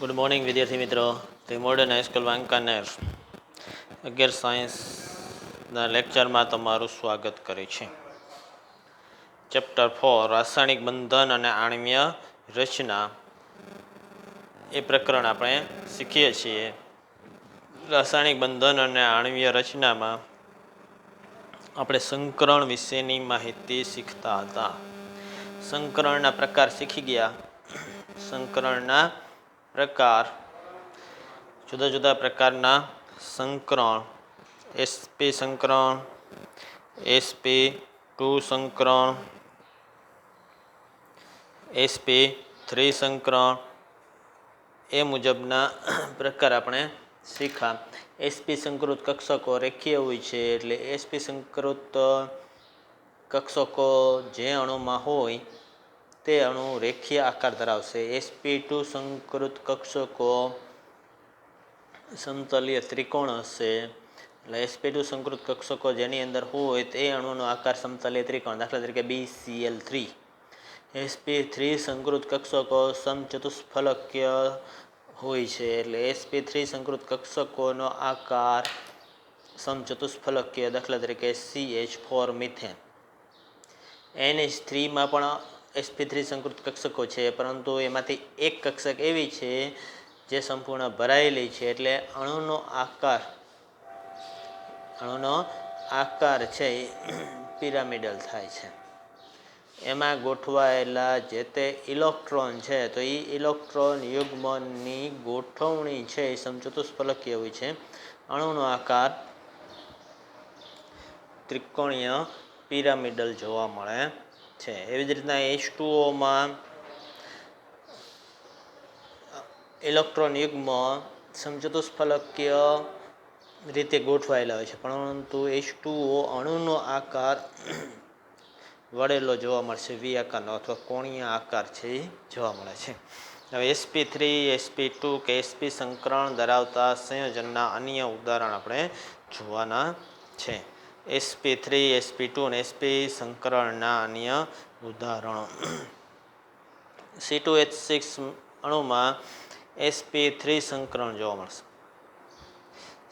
Good morning વિદ્યાર્થી મિત્રો. The modern high school Wankaner 11 સાયન્સના લેક્ચરમાં તમારું સ્વાગત કરે છે. ચેપ્ટર 4 રાસાયણિક બંધન અને આણ્વીય રચના એ પ્રકરણ આપણે શીખીએ છીએ. રાસાયણિક બંધન અને આણ્વીય રચનામાં આપણે સંકરણ વિશેની માહિતી શીખતા હતા. સંકરણના પ્રકાર શીખી ગયા. સંકરણના પ્રકાર, જુદા જુદા પ્રકારના સંકરણ, sp સંકરણ, sp2 સંકરણ, sp3 સંકરણ એ મુજબના પ્રકાર આપણે શીખા. sp સંકૃત કક્ષકો રેખીય હોય છે, એટલે sp સંકૃત કક્ષકો જે અણુમાં હોય તે અણુ રેખીય આકાર ધરાવશે. sp2 સંકૃત કક્ષકો સમતલીય ત્રિકોણ હશે. એટલે sp2 સંકૃત કક્ષકો જેની અંદર હોય તે અણુનો આકાર સમતલીય ત્રિકોણ, દાખલા તરીકે BCl3. sp3 સંકૃત કક્ષકો સમચતુષ્ફલકીય હોય છે, એટલે sp3 સંકૃત કક્ષકોનો આકાર સમચતુષ્ફલકીય, દાખલા તરીકે CH4 મિથેન. NH3માં પણ sp3 સંકૃત કક્ષકો છે, પરંતુ એમાંથી એક કક્ષક એવી છે જે સંપૂર્ણ ભરાયેલી છે, એટલે અણુનો આકાર છે પિરામિડલ થાય છે. એમાં ગોઠવાયેલા જે તે ઇલેક્ટ્રોન છે, તો એ ઇલેક્ટ્રોન યુગ્મની ગોઠવણી છે એ સમચતુષ્ફલકીય હોય છે. અણુનો આકાર ત્રિકોણીય પિરામિડલ જોવા મળે છે. એવી જ રીતના H2Oમાં ઇલેક્ટ્રોન યુગ્મ સમચતુષ્ફલકીય રીતે ગોઠવાયેલા હોય છે, પરંતુ H2O અણુનો આકાર વળેલો જોવા મળશે, વી આકારનો અથવા કોણીય આકાર છે એ જોવા મળે છે. હવે sp3, sp2 કે sp સંકરણ ધરાવતા સંયોજનના અન્ય ઉદાહરણ આપણે જોવાના છે. sp3, sp2 અને sp સંકરણના અન્ય ઉદાહરણો. C2H6 અણુમાં sp3 સંકરણ જોવા મળશે.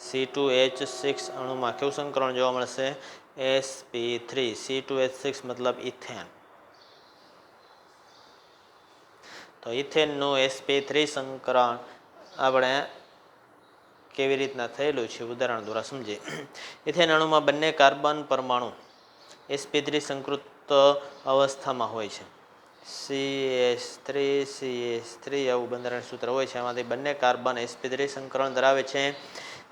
C2H6 અણુમાં કેવું સંકરણ જોવા મળશે? sp3. C2H6 મતલબ ઇથેન. તો ઇથેનનું sp3 સંકરણ આપણે કેવી રીતના થયેલું છે ઉદાહરણ દ્વારા સમજીએ. ઇથેન અણુમાં બંને કાર્બન પરમાણુ sp3 સંકૃત અવસ્થામાં હોય છે. CH3 આવું બંધારણ સૂત્ર હોય છે. એમાંથી બંને કાર્બન sp3 સંકરણ ધરાવે છે.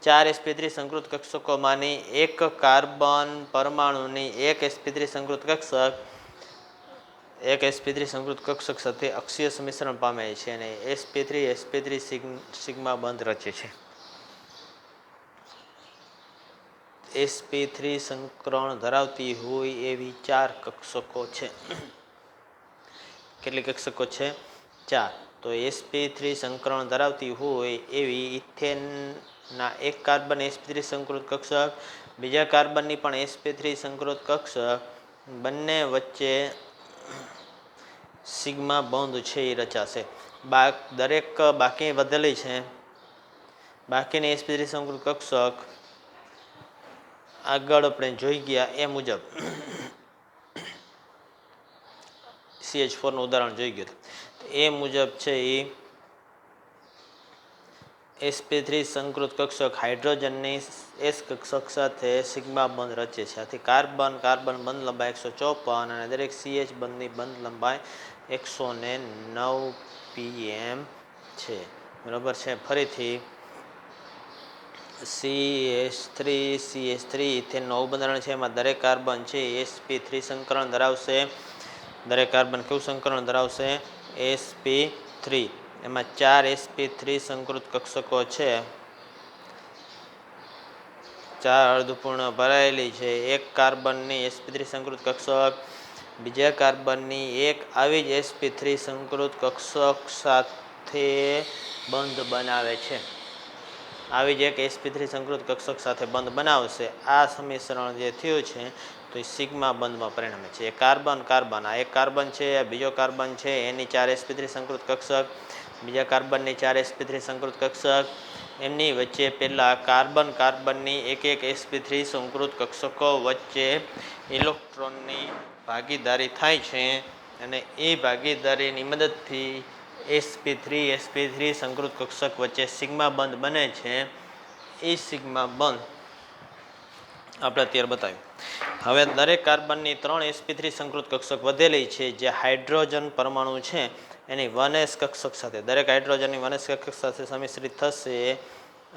4 sp3 સંકૃત કક્ષકોમાંની એક કાર્બન પરમાણુની એક sp3 સંકૃત કક્ષક સાથે અક્ષીય સમિશ્રણ પામે છે અને sp3 સિગ્મા બંધ રચે છે. sp3 સંકરણ ધરાવતી હોય એવી 4 કક્ષકો છે. કેટલી કક્ષકો છે? 4. તો sp3 સંકરણ ધરાવતી હોય એવી ઇથેનના એક કાર્બન sp3 સંકૃત કક્ષક, બીજા કાર્બનની પણ sp3 સંકૃત કક્ષક, બંને વચ્ચે સિગ્મા બોન્ડ છે એ રચાશે. દરેક બાકી વધેલી છે બાકીની sp3 સંકૃત કક્ષક આગળ આપણે જોઈ ગયા એ મુજબ CH4 નું ઉદાહરણ જોઈ ગયું એ મુજબ છે એ sp3 સંકૃત કક્ષક હાઇડ્રોજનની s કક્ષક સાથે સિગ્મા બંધ રચે છે. આથી કાર્બન બંધ લંબાઈ 154 અને દરેક CH બંધની બંધ લંબાઈ 109 pm છે. બરાબર છે. ફરીથી CH3 ઇથેનનું આવું બંધારણ છે. એમાં દરેક કાર્બન છે sp3 સંકરણ ધરાવશે. દરેક કાર્બન કેવું સંકરણ ધરાવશે? sp3. એમાં 4 sp3 સંકૃત કક્ષકો છે. 4 અર્ધપૂર્ણ ભરાયેલી છે. એક કાર્બનની sp3 સંકૃત કક્ષક બીજા કાર્બનની એક આવી જ sp3 સંકૃત કક્ષક સાથે બંધ બનાવે છે. આવી જ એક sp3 સંકૃત કક્ષક સાથે બંધ બનાવશે. આ સમિશ્રણ જે થયું છે તો એ સિગ્મા બંધમાં પરિણમે છે. કાર્બન આ એક કાર્બન છે, બીજો કાર્બન છે, એની 4 sp3 સંકૃત કક્ષક, બીજા કાર્બનની 4 sp3 સંકૃત કક્ષક, એમની વચ્ચે પહેલાં કાર્બનની એક sp3 સંકૃત કક્ષકો વચ્ચે ઇલેક્ટ્રોનની ભાગીદારી થાય છે અને એ ભાગીદારીની મદદથી sp3 સંકૃત કક્ષક વચ્ચે સિગ્મા બંધ બને છે. એ સિગ્મા બંધ આપણે અત્યારે બતાવ્યું. હવે દરેક કાર્બનની 3 sp3 સંકૃત કક્ષક વધેલી છે જે હાઇડ્રોજન પરમાણુ છે એની 1s કક્ષક સાથે, દરેક હાઇડ્રોજનની 1s કક્ષક સાથે સમિશ્રિત થશે.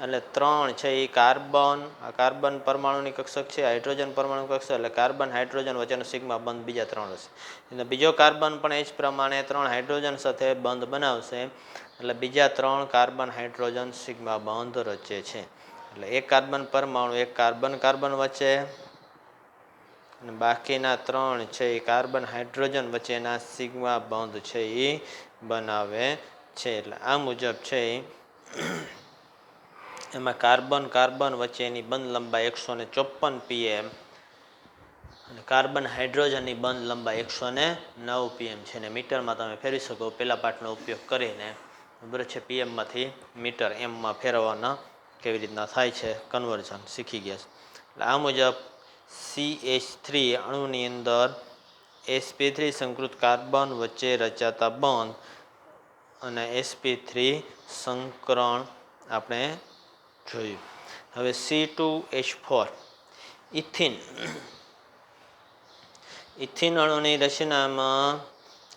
એટલે 3 છે એ કાર્બન પરમાણુની કક્ષક છે, હાઇડ્રોજન પરમાણુ કક્ષક, એટલે કાર્બન હાઇડ્રોજન વચ્ચેનો સિગ્મા બંધ બીજા 3 હશે. એટલે બીજો કાર્બન પણ એ જ પ્રમાણે 3 હાઇડ્રોજન સાથે બંધ બનાવશે, એટલે બીજા 3 કાર્બન હાઇડ્રોજન સિગ્મા બંધ રચે છે. એટલે એક કાર્બન પરમાણુ એક કાર્બન વચ્ચે અને બાકીના 3 છે એ કાર્બન હાઇડ્રોજન વચ્ચેના સિગ્મા બંધ છે એ બનાવે છે. એટલે આ મુજબ છે એમાં કાર્બન વચ્ચેની બંધ લંબાઈ 154 pm અને કાર્બન હાઇડ્રોજનની બંધ લંબાઈ 109 pm છે. ને મીટરમાં તમે ફેરવી શકો પહેલા પાઠનો ઉપયોગ કરીને, બરાબર છે. pmમાંથી મીટર એમમાં ફેરવવાના કેવી રીતના થાય છે કન્વર્ઝન શીખી ગયા છે. એટલે આ મુજબ CH3 અણુની અંદર sp3 સંકૃત કાર્બન વચ્ચે રચાતા બંધ અને sp3 સંકરણ આપણે જોયું. હવે C2H4 ઇથિન અણુની રચનામાં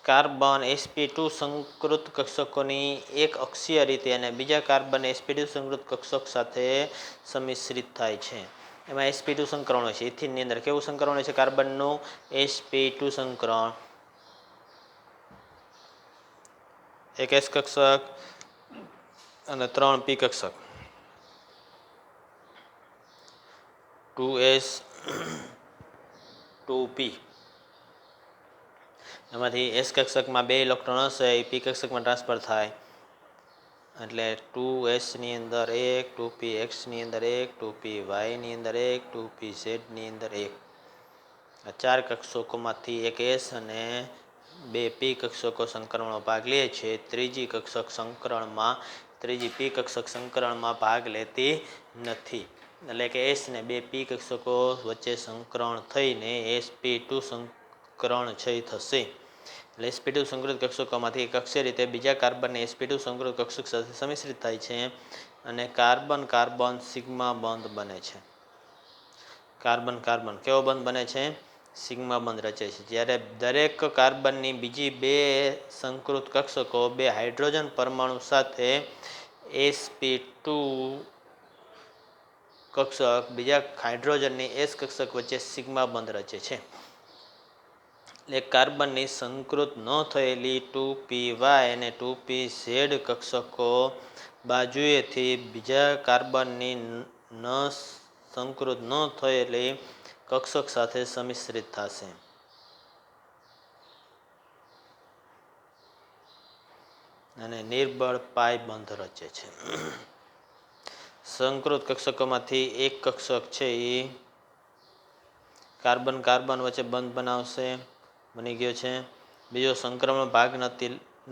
કાર્બન sp2 સંકૃત કક્ષકોની એક અક્ષીય રીતે અને બીજા કાર્બન sp2 સંકૃત કક્ષક સાથે સમિશ્રિત થાય છે. એમાં sp2 સંકરણ હોય છે. ઇથિનની અંદર કેવું સંકરણ હોય છે કાર્બનનું? sp2 સંકરણ, એક s કક્ષક અને 3 p કક્ષક, 2s 2p. એમાંથી s કક્ષકમાં 2 ઇલેક્ટ્રોન હશે એ p કક્ષકમાં ટ્રાન્સફર થાય, એટલે 2s ની અંદર 1, 2px ની અંદર 1, 2py ની અંદર 1, 2pz ની અંદર 1. આ 4 કક્ષકોમાંથી એક s અને 2 p કક્ષકો સંકરણમાં ભાગ લે છે. ત્રીજી p કક્ષક સંકરણમાં ભાગ લેતી નથી. એટલે કે s ને 2 p કક્ષકો વચ્ચે સંકરણ થઈને sp2 સંકરણ છે થશે. એટલે sp2 સંકૃત કક્ષકોમાંથી એક અક્ષીય રીતે બીજા કાર્બનની sp2 સંકૃત કક્ષક સાથે સમિશ્રિત થાય છે અને કાર્બન સિગ્મા બંધ બને છે. કાર્બન કેવો બંધ બને છે? સિગ્મા બંધ રચે છે. જ્યારે દરેક કાર્બનની બીજી 2 સંકૃત કક્ષકો 2 હાઇડ્રોજન પરમાણુ સાથે sp2 કક્ષક બીજા હાઇડ્રોજનની s કક્ષક વચ્ચે સિગ્મા બંધ રચે છે. એક કાર્બનની સંકૃત ન થયેલી 2py અને 2pz કક્ષકો બાજુએથી બીજા કાર્બનની સંકૃત ન થયેલી કક્ષક સાથે સમિશ્રિત થશે અને નિર્બળ પાઇ બંધ રચે છે. સંકૃત કક્ષકોમાંથી એક કક્ષક છે એ કાર્બન વચ્ચે બંધ બનાવશે, બની ગયો છે. બીજો સંક્રમણ ભાગ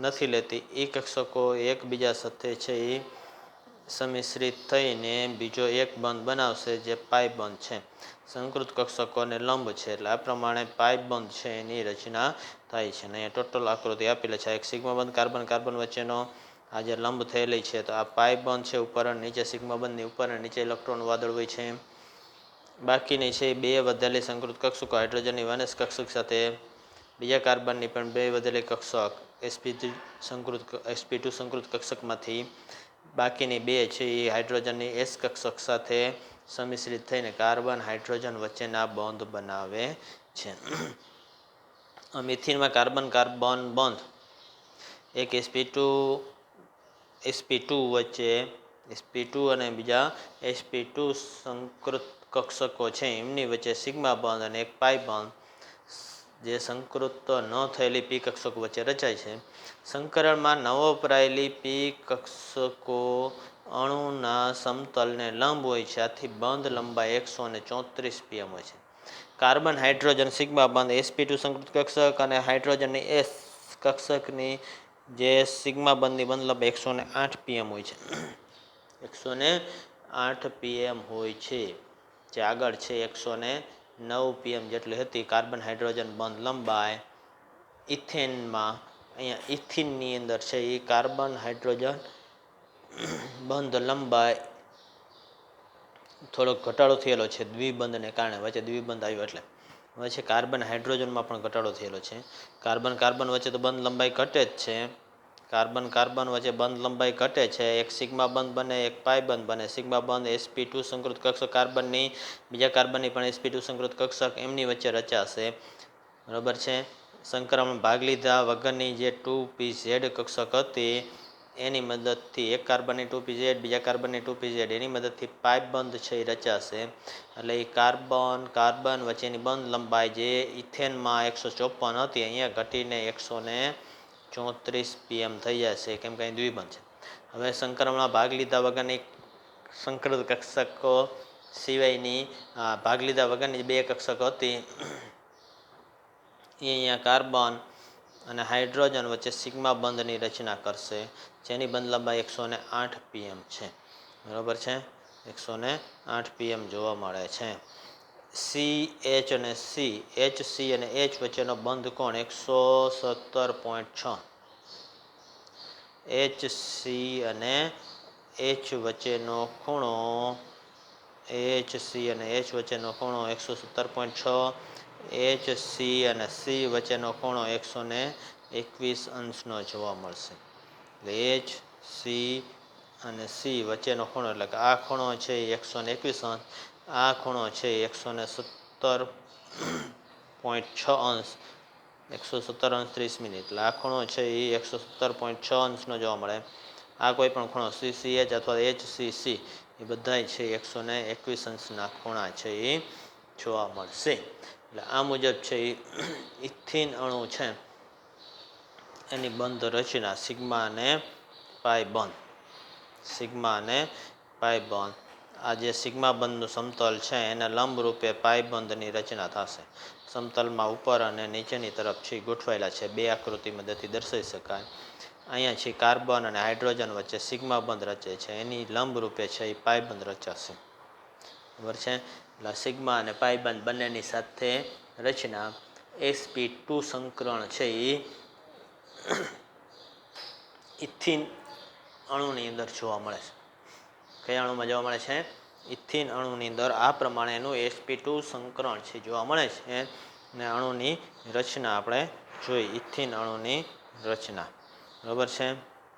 નથી લેતી એ કક્ષકો એકબીજા સાથે છે એ સમિશ્રિત થઈને બીજો એક બંધ બનાવશે જે પાઇ બંધ છે. સંકૃત કક્ષકોને લંબ છે એટલે આ પ્રમાણે પાઇ બંધ છે એની રચના થાય છે. અને અહીંયા ટોટલ આકૃતિ આપેલી છે. એક સિગ્મા બંધ કાર્બન વચ્ચેનો આ જે લંબ થયેલી છે તો આ પાઇ બંધ છે ઉપર અને નીચે, સિગ્મા બંધની ઉપર અને નીચે ઇલેક્ટ્રોન વાદળ હોય છે. બાકીની છે 2 વધેલી સંકૃત કક્ષકો હાઇડ્રોજનની 1s કક્ષક સાથે બીજા કાર્બનની પણ 2 વધેલી કક્ષક sp2 સંકૃત કક્ષકમાંથી બાકીની 2 છે એ હાઇડ્રોજનની s કક્ષક સાથે સમિશ્રિત થઈને કાર્બન હાઇડ્રોજન વચ્ચેના બંધ બનાવે છે. મિથિનમાં કાર્બન બંધ એક sp2 વચ્ચે sp2 અને બીજા sp2 સંકૃત કક્ષકો છે એમની વચ્ચે સિગ્મા બંધ અને એક પાઇ બંધ જે સંકૃત ન થયેલી p કક્ષકો વચ્ચે રચાય છે. સંકરણમાં નવો વપરાયેલી p કક્ષકો અણુના સમતલને લંબ હોય છે. આથી બંધ લંબાઈ 134 pm હોય છે. કાર્બન હાઇડ્રોજન સિગ્મા બંધ sp2 સંકૃત કક્ષક અને હાઇડ્રોજનની s કક્ષકની જે સિગ્મા બંધની બંધ લંબાઈ 108 pm હોય છે. 108 pm હોય છે. જે આગળ છે 109 pm જેટલી હતી કાર્બન હાઇડ્રોજન બંધ લંબાઈ. ઇથેનમાં અહીંયા ઇથિનની અંદર છે એ કાર્બન હાઇડ્રોજન બંધ લંબાઈ થોડોક ઘટાડો થયેલો છે દ્વિબંધને કારણે. વચ્ચે દ્વિબંધ આવ્યો એટલે હવે છે કાર્બન હાઇડ્રોજનમાં પણ ઘટાડો થયેલો છે. કાર્બન કાર્બન વચ્ચે તો બંધ લંબાઈ ઘટે જ છે. કાર્બન કાર્બન વચ્ચે બંધ લંબાઈ ઘટે છે. એક સિગ્મા બંધ બને, એક પાઈ બંધ બને. સિગ્મા બંધ sp2 સંકૃત કક્ષક કાર્બનની બીજા કાર્બનની પણ sp2 સંકૃત કક્ષક એમની વચ્ચે રચાશે. બરાબર છે. સંક્રમણ ભાગ લીધા વગરની જે 2pz કક્ષક હતી એની મદદથી એક કાર્બનની 2pz બીજા કાર્બનની 2pz એની મદદથી પાઇપ બંધ છે એ રચાશે. એટલે એ કાર્બન કાર્બન વચ્ચેની બંધ લંબાઈ જે ઇથેનમાં 154 હતી અહીંયા ઘટીને 134 pm થઈ જશે કેમ કે અહીં દ્વિબંધ છે. હવે સંક્રમણમાં ભાગ લીધા વગરની સંકૃત કક્ષકો સિવાયની ભાગ લીધા વગરની બે કક્ષક હતી એ અહીંયા કાર્બન અને હાઇડ્રોજન વચ્ચે સિગ્મા બંધની રચના કરશે જેની બંધ લંબાઈ 108 pm છે. બરાબર છે. 108 pm જોવા મળે છે. CH અને HC અને H વચ્ચેનો બંધ કોણ 117.6. HC અને H વચ્ચેનો ખૂણો HC અને H વચ્ચેનો ખૂણો 117.6. HC અને C વચ્ચેનો ખૂણો 121 અંશનો જોવા મળશે. HC અને C વચ્ચેનો ખૂણો એટલે કે આ ખૂણો છે 121 અંશ, આ ખૂણો છે 117.6 અંશ, 117 અંશ 30 મિનિટ એટલે આ ખૂણો છે એ 117.6 અંશનો જોવા મળે. આ કોઈ પણ ખૂણો CCH અથવા HCC એ બધા છે 121 અંશના ખૂણા છે એ જોવા મળશે. એટલે આ મુજબ છે એ ઇથિન અણુ છે એની બંધ રચના સિગ્મા અને પાઈ બંધ. સિગ્મા અને પાઈ બંધ. આ જે સિગ્મા બંધનું સમતલ છે એને લંબ રૂપે પાઈ બંધની રચના થશે. સમતલમાં ઉપર અને નીચેની તરફ છે ગોઠવાયેલા છે બે આકૃતિ મદદથી દર્શાવી શકાય. અહીંયા છે કાર્બન અને હાઇડ્રોજન વચ્ચે સિગ્મા બંધ રચે છે એની લંબ રૂપે છે એ પાઈ બંધ રચાશે. બરાબર છે. એટલે સિગ્મા અને પાઈ બંધ બંનેની સાથે રચના sp2 સંકરણ છે એ ઇથિન અણુની અંદર જોવા મળે છે. કયા અણુમાં જોવા મળે છે? ઇથિન અણુની અંદર આ પ્રમાણેનું sp2 સંકરણ છે જોવા મળે છે. અને અણુની રચના આપણે જોઈ ઇથિન અણુની રચના. બરાબર છે.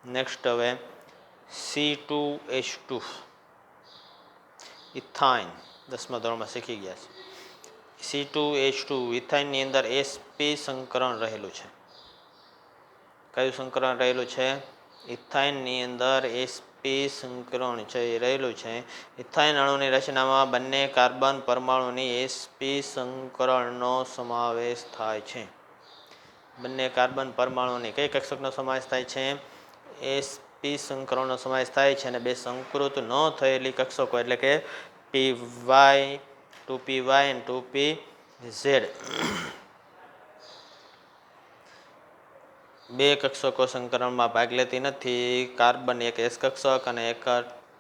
નેક્સ્ટ હવે C2H2 ઇથાઇન 10મા ધોરણમાં શીખી ગયા છે. C2H2 ઇથાઇનની અંદર sp સંકરણ રહેલું છે. કયું સંકરણ રહેલું છે? ઇથાઇનની અંદર sp સંકરણ છે એ રહેલું છે. ઇથાઇન અણુની રચનામાં બંને કાર્બન પરમાણુની sp સંકરણનો સમાવેશ થાય છે. બંને કાર્બન પરમાણુની કઈ કક્ષકનો સમાવેશ થાય છે? sp સંકરણનો સમાવેશ થાય છે. અને બે સંકૃત ન થયેલી કક્ષકો એટલે કે py 2py અને 2pz બે કક્ષકો સંકરણમાં ભાગ લેતી નથી. કાર્બન એક S કક્ષક અને એક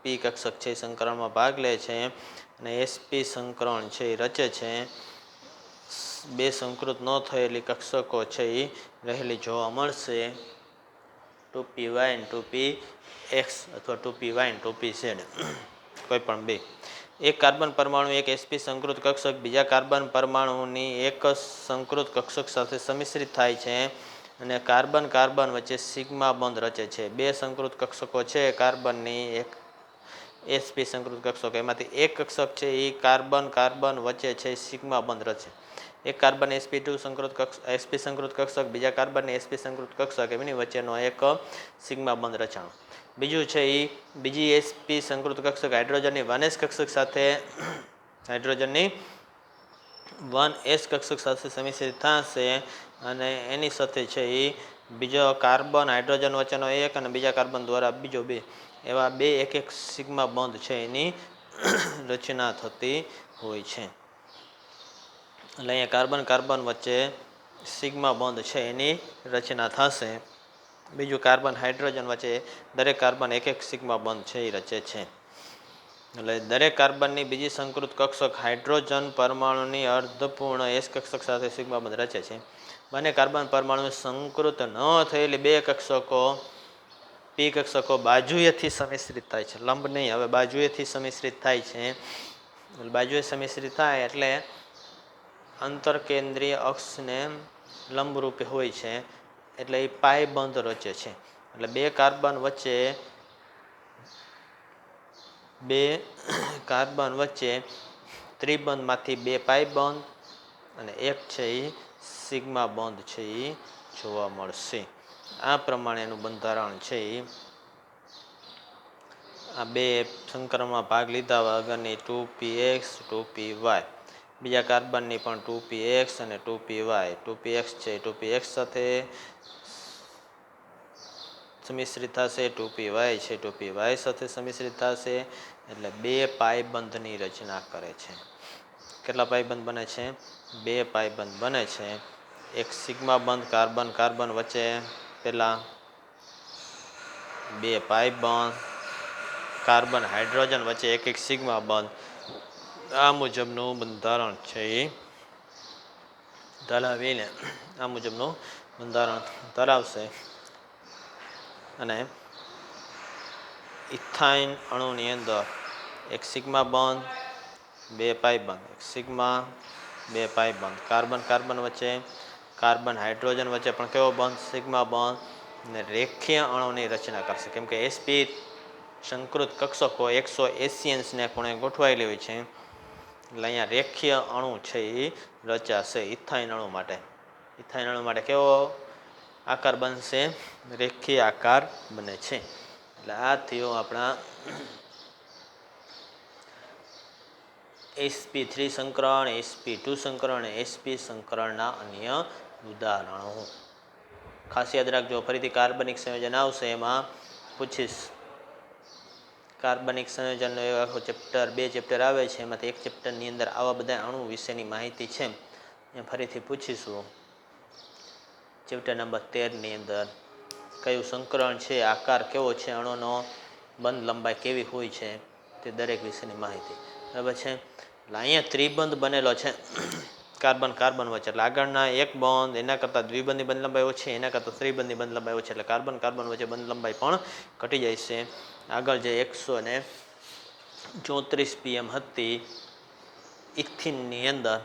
p કક્ષક છે સંકરણમાં ભાગ લે છે અને sp સંકરણ છે એ રચે છે. બે સંકૃત ન થયેલી કક્ષકો છે એ રહેલી જોવા મળશે 2py અને 2px અથવા 2py અને 2pz કોઈ પણ બે. એક કાર્બન પરમાણુ એક sp સંકૃત કક્ષક બીજા કાર્બન પરમાણુની એક સંકૃત કક્ષક સાથે સંમિશ્રિત થાય છે અને કાર્બન કાર્બન વચ્ચે સિગ્મા બંધ રચે છે. બે સંકૃત કક્ષકો છે કાર્બનની એક sp સંકૃત કક્ષક એમાંથી એક કક્ષક છે એ કાર્બન કાર્બન વચ્ચે છે સિગ્મા બંધ રચે. એક કાર્બન sp2 સંકૃત sp સંકૃત કક્ષક બીજા કાર્બનની sp સંકૃત કક્ષક એમની વચ્ચેનો એક સિગ્મા બંધ રચાણો. બીજું છે એ બીજી sp સંકૃત કક્ષક હાઇડ્રોજનની 1s કક્ષક સાથે હાઇડ્રોજનની 1s કક્ષક સાથે સંમિશ્રિત થશે અને એની સાથે છે એ બીજો કાર્બન હાઇડ્રોજન વચ્ચેનો એક અને બીજા કાર્બન દ્વારા બીજો બે એવા બે એક એક સિગ્મા બંધ છે એની રચના થતી હોય છે. એટલે અહીંયા કાર્બન કાર્બન વચ્ચે સિગ્મા બંધ છે એની રચના થશે. બીજું કાર્બન હાઇડ્રોજન વચ્ચે દરેક કાર્બન એક એક સિગ્મા બોન્ડ છે એ રચે છે. એટલે દરેક કાર્બનની બીજી સંકૃત કક્ષક હાઇડ્રોજન પરમાણુની અર્ધપૂર્ણ એસ કક્ષક સાથે સિગ્મા બોન્ડ રચે છે. બંને કાર્બન પરમાણુ સંકૃત ન થયેલી બે કક્ષકો પી કક્ષકો બાજુએથી સમિશ્રિત થાય છે. લંબ નહીં, હવે બાજુએથી સમિશ્રિત થાય છે. બાજુએ સમિશ્રિત થાય એટલે અંતરકેન્દ્રીય અક્ષને લંબરૂપે હોય છે, એટલે એ પાય બંધ રચે છે. એટલે બે કાર્બન વચ્ચે ત્રિબંધમાંથી બે પાય બંધ અને એક છે એ સિગ્મા બંધ છે એ જોવા મળશે. આ પ્રમાણેનું બંધારણ છે એ આ બે સંકરણમાં ભાગ લીધા વગરની 2px 2py, બીજા કાર્બનની પણ 2px અને 2py. 2px છે 2px સાથે સમિશ્રિત થશે, 2py છે 2py સાથે સમિશ્રિત થશે, એટલે બે પાયબંધની રચના કરે છે. કેટલા પાયબંધ બને છે? બે પાયબંધ બને છે. એક સિગ્મા બંધ કાર્બન કાર્બન વચ્ચે પેલા બે પાયબંધ, કાર્બન હાઇડ્રોજન વચ્ચે એક એક સિગ્મા બંધ. આ મુજબનું બંધારણ છે એ ધરાવીને આ મુજબનું બંધારણ ધરાવશે. અને ઇથાઇન અણુની અંદર એક સિગ્મા બંધ, બે પાય બંધ, એક સિગ્મા, બે પાય બંધ. કાર્બન કાર્બન વચ્ચે, કાર્બન હાઇડ્રોજન વચ્ચે પણ કેવો બંધ? સિગ્મા બંધ. અને રેખીય અણુની રચના કરશે, કેમ કે sp સંકૃત કક્ષકો 180 અંશને ખૂણે ગોઠવાયેલી હોય છે. એટલે અહીંયા રેખીય અણુ છે એ રચાશે ઇથાઇન અણુ માટે. ઇથાઇન અણુ માટે કેવો આકાર બનશે? રેખીય આકાર બને છે. એટલે આ થયો આપણા sp3 સંકરણ, sp2 સંકરણ અને sp સંકરણના અન્ય ઉદાહરણો. ખાસ યાદ રાખજો, ફરીથી કાર્બનિક સંયોજન આવશે એમાં પૂછીશ. કાર્બનિક સંયોજનનો એવો આખો ચેપ્ટર, બે ચેપ્ટર આવે છે, એમાંથી એક ચેપ્ટરની અંદર આવા બધા અણુ વિશેની માહિતી છે એ ફરીથી પૂછીશું. ચેપ્ટર નંબર 13ની અંદર કયું સંકરણ છે, આકાર કેવો છે અણુનો, બંધ લંબાઈ કેવી હોય છે, તે દરેક વિશેની માહિતી. બરાબર છે. એટલે અહીંયા ત્રિબંધ બનેલો છે કાર્બન કાર્બન વચ્ચે, એટલે આગળના એક બંધ એના કરતાં દ્વિબંધની બંધ લંબાઈ ઓછી, એના કરતાં ત્રિબંધની બંધ લંબાઈ ઓછી, એટલે કાર્બન કાર્બન વચ્ચે બંધ લંબાઈ પણ ઘટી જાય છે. આગળ જે 134 pm હતી ઇથિનની અંદર,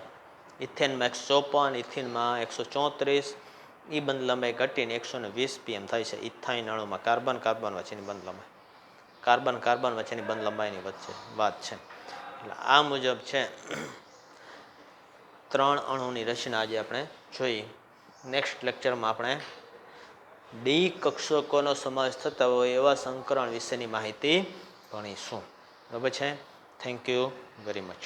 ઇથેનમાં 154, ઇથિનમાં 134, એ બંધ લંબાઈ ઘટીને 120 pm થાય છે ઇથાઇન અણુમાં. કાર્બન કાર્બન વચ્ચેની બંધ લંબાઈ, કાર્બન કાર્બન વચ્ચેની બંધ લંબાઈની વચ્ચે વાત છે. એટલે આ મુજબ છે ત્રણ અણુની રચના આજે આપણે જોઈ. નેક્સ્ટ લેક્ચરમાં આપણે ડી કક્ષકોનો સમાવેશ થતા હોય એવા સંકરણ વિશેની માહિતી ભણીશું. બરાબર છે. Thank you very much.